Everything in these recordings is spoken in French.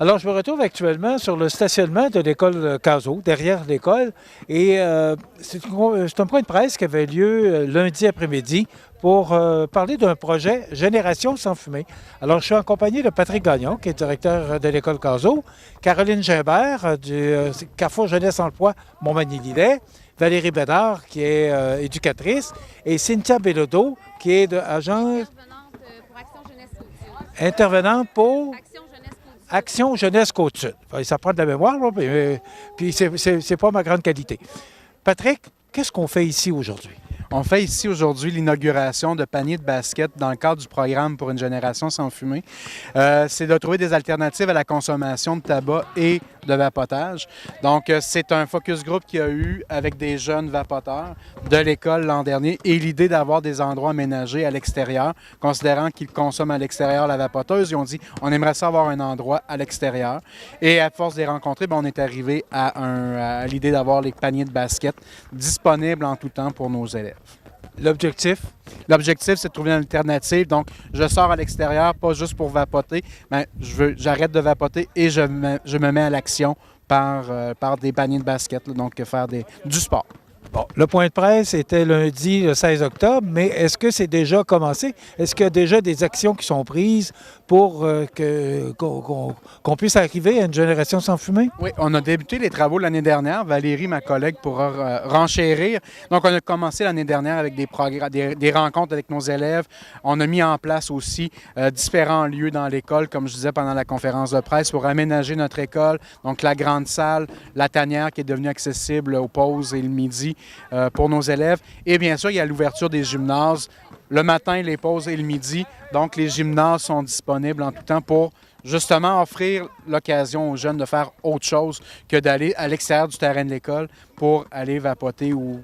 Alors, je me retrouve actuellement sur le stationnement de l'école Cazot, derrière l'école, et c'est un point de presse qui avait lieu lundi après-midi pour parler d'un projet Génération sans fumée. Alors, je suis en compagnie de Patrick Gagnon, qui est directeur de l'école Cazot, Caroline Gimbert du Carrefour Jeunesse Emploi Montmagny-Lillet, Valérie Bédard, qui est éducatrice, et Cynthia Bellodo, qui est de agence... Intervenante pour Action Jeunesse Côte-Sud. Ça prend de la mémoire, là, puis c'est pas ma grande qualité. Patrick, qu'est-ce qu'on fait ici aujourd'hui? On fait ici aujourd'hui l'inauguration de paniers de basket dans le cadre du programme pour une génération sans fumée. C'est de trouver des alternatives à la consommation de tabac et de vapotage. Donc, c'est un focus group qu'il y a eu avec des jeunes vapoteurs de l'école l'an dernier et l'idée d'avoir des endroits aménagés à l'extérieur, considérant qu'ils consomment à l'extérieur la vapoteuse. Ils ont dit, on aimerait ça avoir un endroit à l'extérieur. Et à force de les rencontrer, on est arrivé à l'idée d'avoir les paniers de basket disponibles en tout temps pour nos élèves. L'objectif? L'objectif, c'est de trouver une alternative. Donc, je sors à l'extérieur, pas juste pour vapoter, mais j'arrête de vapoter et je me mets à l'action par des paniers de basket, là, donc faire du sport. Bon, le point de presse était lundi, le 16 octobre, mais est-ce que c'est déjà commencé? Est-ce qu'il y a déjà des actions qui sont prises pour qu'on puisse arriver à une génération sans fumée? Oui, on a débuté les travaux l'année dernière. Valérie, ma collègue, pourra renchérir. Donc, on a commencé l'année dernière avec des rencontres avec nos élèves. On a mis en place aussi différents lieux dans l'école, comme je disais pendant la conférence de presse, pour aménager notre école. Donc, la grande salle, la tanière qui est devenue accessible aux pauses et le midi pour nos élèves. Et bien sûr, il y a l'ouverture des gymnases le matin, les pauses et le midi. Donc, les gymnases sont disponibles en tout temps pour justement offrir l'occasion aux jeunes de faire autre chose que d'aller à l'extérieur du terrain de l'école pour aller vapoter ou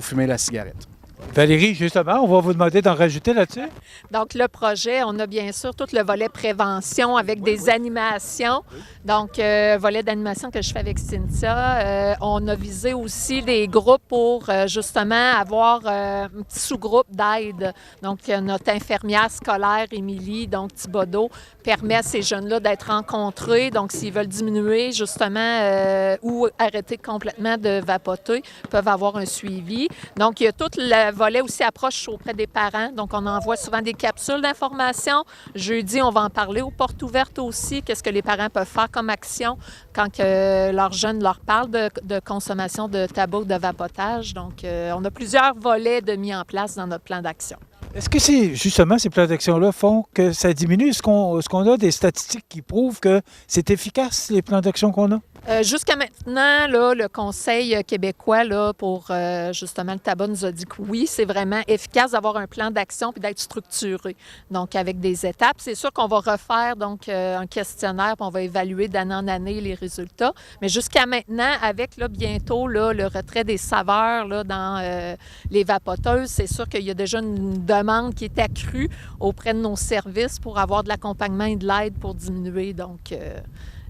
fumer la cigarette. Valérie, justement, on va vous demander d'en rajouter là-dessus. Donc, le projet, on a bien sûr tout le volet prévention avec des animations. Donc, volet d'animation que je fais avec Cynthia. On a visé aussi des groupes pour justement avoir un petit sous-groupe d'aide. Donc, notre infirmière scolaire, Émilie, donc Thibodeau, permet à ces jeunes-là d'être rencontrés. Donc, s'ils veulent diminuer justement ou arrêter complètement de vapoter, peuvent avoir un suivi. Donc, il y a tout le volet aussi approche auprès des parents. Donc, on envoie souvent des capsules d'information. Jeudi, on va en parler aux portes ouvertes aussi. Qu'est-ce que les parents peuvent faire comme action quand leurs jeunes leur parlent de consommation de tabac ou de vapotage. Donc, on a plusieurs volets de mis en place dans notre plan d'action. Est-ce que c'est justement ces plans d'action-là font que ça diminue? Est-ce qu'on a des statistiques qui prouvent que c'est efficace, les plans d'action qu'on a? Jusqu'à maintenant, là, le Conseil québécois là, pour justement le tabac nous a dit que oui, c'est vraiment efficace d'avoir un plan d'action puis d'être structuré. Donc, avec des étapes. C'est sûr qu'on va refaire donc un questionnaire puis on va évaluer d'année en année les résultats. Mais jusqu'à maintenant, avec là, bientôt là, le retrait des saveurs là, dans les vapoteuses, c'est sûr qu'il y a déjà une demande qui est accrue auprès de nos services pour avoir de l'accompagnement et de l'aide pour diminuer donc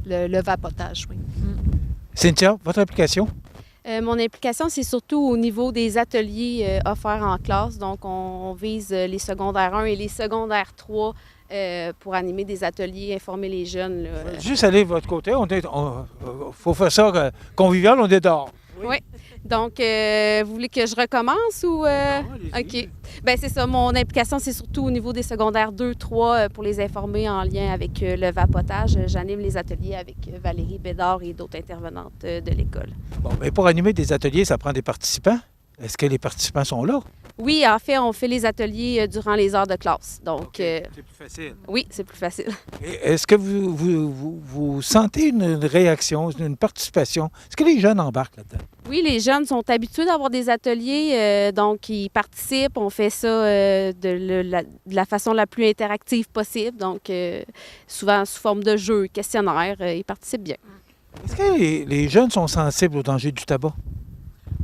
le vapotage, oui. Cynthia, votre implication? Mon implication, c'est surtout au niveau des ateliers offerts en classe. Donc, on vise les secondaires 1 et les secondaires 3 pour animer des ateliers, informer les jeunes. Là. Juste aller de votre côté. Faut faire ça convivial, on est dehors. Oui. Donc, vous voulez que je recommence ou... OK. Bien, c'est ça. Mon implication, c'est surtout au niveau des secondaires 2, 3 pour les informer en lien avec le vapotage. J'anime les ateliers avec Valérie Bédard et d'autres intervenantes de l'école. Bon, mais pour animer des ateliers, ça prend des participants. Est-ce que les participants sont là? Oui, en fait, on fait les ateliers durant les heures de classe. Donc, c'est plus facile. Oui, c'est plus facile. Est-ce que vous sentez une réaction, une participation? Est-ce que les jeunes embarquent là-dedans? Oui, les jeunes sont habitués d'avoir des ateliers, donc ils participent. On fait ça de la façon la plus interactive possible, donc souvent sous forme de jeu, questionnaire, ils participent bien. Est-ce que les jeunes sont sensibles au danger du tabac?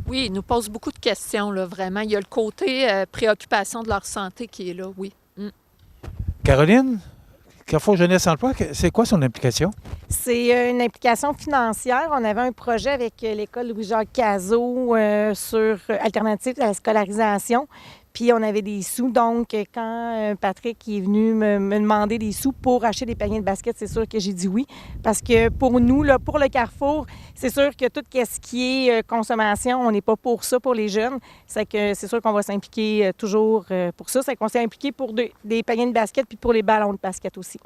Oui, ils nous posent beaucoup de questions, là, vraiment. Il y a le côté préoccupation de leur santé qui est là, oui. Caroline, Carrefour Jeunesse Emploi, c'est quoi son implication? C'est une implication financière. On avait un projet avec l'école Louis-Jacques Cazot sur alternative à la scolarisation. Puis on avait des sous. Donc, quand Patrick est venu me demander des sous pour acheter des paniers de basket, c'est sûr que j'ai dit oui. Parce que pour nous, là, pour le Carrefour, c'est sûr que tout ce qui est consommation, on n'est pas pour ça pour les jeunes. C'est que c'est sûr qu'on va s'impliquer toujours pour ça. C'est qu'on s'est impliqué pour des paniers de basket puis pour les ballons de basket aussi.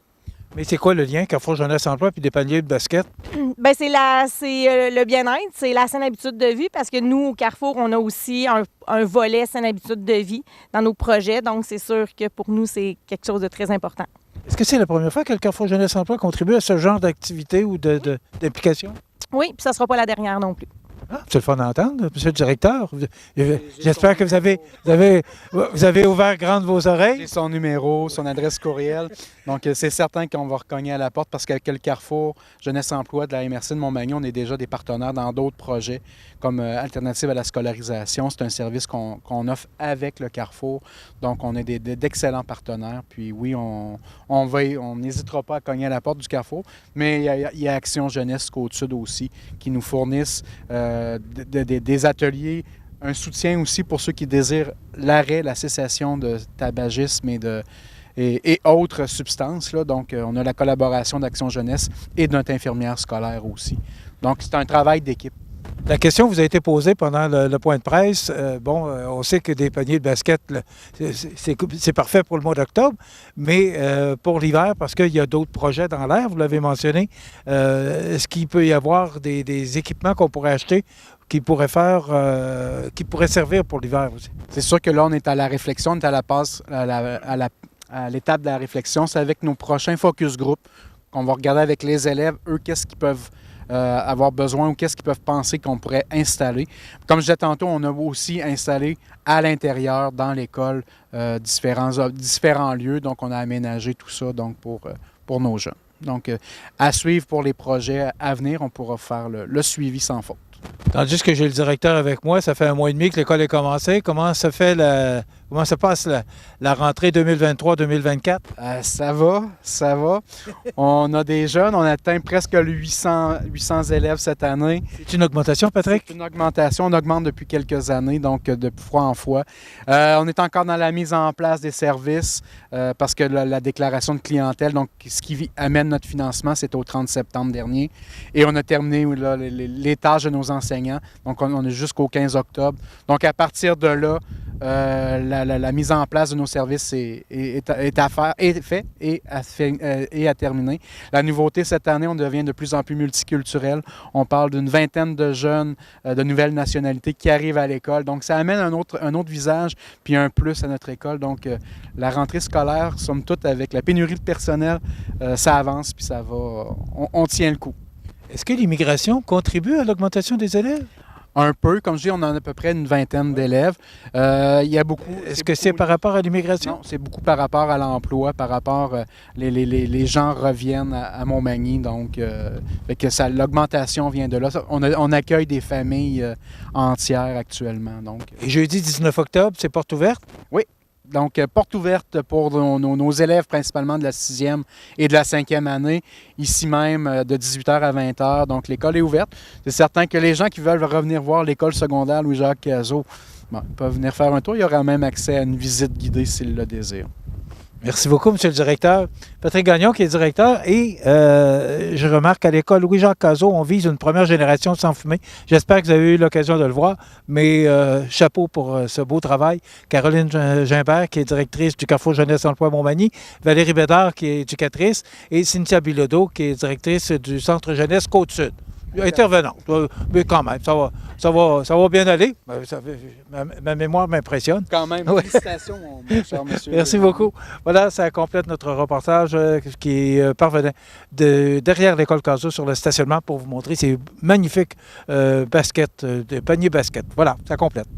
Mais c'est quoi le lien Carrefour Jeunesse Emploi puis des paniers de basket? Bien, c'est le bien-être, c'est la saine habitude de vie parce que nous, au Carrefour, on a aussi un volet saine habitude de vie dans nos projets. Donc, c'est sûr que pour nous, c'est quelque chose de très important. Est-ce que c'est la première fois que le Carrefour Jeunesse Emploi contribue à ce genre d'activité ou d'implication? Oui, puis ça ne sera pas la dernière non plus. Ah, c'est le fun d'entendre, monsieur le directeur. J'espère que vous avez ouvert grandes vos oreilles. J'ai son numéro, son adresse courriel. Donc, c'est certain qu'on va recogner à la porte parce qu'avec le Carrefour Jeunesse Emploi de la MRC de Montmagny, on est déjà des partenaires dans d'autres projets comme Alternative à la scolarisation. C'est un service qu'on offre avec le Carrefour. Donc, on est d'excellents partenaires. Puis oui, on n'hésitera pas à cogner à la porte du Carrefour. Mais il y a Action Jeunesse Côte-Sud aussi qui nous fournissent des ateliers, un soutien aussi pour ceux qui désirent l'arrêt, la cessation de tabagisme et autres substances. Là. Donc, on a la collaboration d'Action Jeunesse et de notre infirmière scolaire aussi. Donc, c'est un travail d'équipe. La question vous a été posée pendant le point de presse. On sait que des paniers de basket, c'est parfait pour le mois d'octobre, mais pour l'hiver, parce qu'il y a d'autres projets dans l'air, vous l'avez mentionné, est-ce qu'il peut y avoir des équipements qu'on pourrait acheter qui pourraient servir pour l'hiver aussi? C'est sûr que là, on est à la réflexion, on est à l'étape de la réflexion. C'est avec nos prochains focus group qu'on va regarder avec les élèves, eux, qu'est-ce qu'ils peuvent avoir besoin ou qu'est-ce qu'ils peuvent penser qu'on pourrait installer. Comme je disais tantôt, on a aussi installé à l'intérieur, dans l'école, différents lieux. Donc, on a aménagé tout ça donc, pour nos jeunes. Donc, à suivre pour les projets à venir, on pourra faire le suivi sans faute. Tandis que j'ai le directeur avec moi, ça fait 1 mois et demi que l'école est commencée. Comment se passe la rentrée 2023-2024? Ça va. On a des jeunes, on atteint presque 800 élèves cette année. C'est une augmentation, Patrick? C'est une augmentation, on augmente depuis quelques années, donc de fois en fois. On est encore dans la mise en place des services parce que la déclaration de clientèle, donc ce qui amène notre financement, c'est au 30 septembre dernier. Et on a terminé là, les tâches de nos enseignants, donc on est jusqu'au 15 octobre. Donc à partir de là, la mise en place de nos services est faite et à terminer. La nouveauté cette année, on devient de plus en plus multiculturel. On parle d'une vingtaine de jeunes de nouvelles nationalités qui arrivent à l'école. Donc, ça amène un autre visage puis un plus à notre école. Donc, la rentrée scolaire, somme toute, avec la pénurie de personnel, ça avance puis ça va. On tient le coup. Est-ce que l'immigration contribue à l'augmentation des élèves? Un peu. Comme je dis, on en a à peu près une vingtaine d'élèves. Il y a beaucoup... Est-ce que c'est par rapport à l'immigration? Non, c'est beaucoup par rapport à l'emploi, par rapport... les gens reviennent à Montmagny, donc l'augmentation vient de là. On accueille des familles entières actuellement. Donc, Et jeudi 19 octobre, c'est porte ouverte? Oui. Donc, porte ouverte pour nos élèves, principalement de la 6e et de la 5e année, ici même de 18h à 20h. Donc, l'école est ouverte. C'est certain que les gens qui veulent revenir voir l'école secondaire Louis-Jacques Cazot peuvent venir faire un tour. Il y aura même accès à une visite guidée s'ils le désirent. Merci beaucoup, M. le directeur. Patrick Gagnon, qui est directeur, et je remarque qu'à l'école Louis-Jacques Cazot, on vise une première génération sans fumée. J'espère que vous avez eu l'occasion de le voir, mais chapeau pour ce beau travail. Caroline Gimbert, qui est directrice du Carrefour Jeunesse Emploi Montmagny, Valérie Bédard, qui est éducatrice, et Cynthia Bilodeau, qui est directrice du Centre Jeunesse Côte-Sud. Intervenante, mais quand même, ça va bien aller. Ma mémoire m'impressionne. Quand même, ouais. Félicitations, mon cher monsieur. Merci beaucoup. Voilà, ça complète notre reportage qui parvenait derrière l'école Cazot sur le stationnement pour vous montrer ces magnifiques paniers basket. Voilà, ça complète.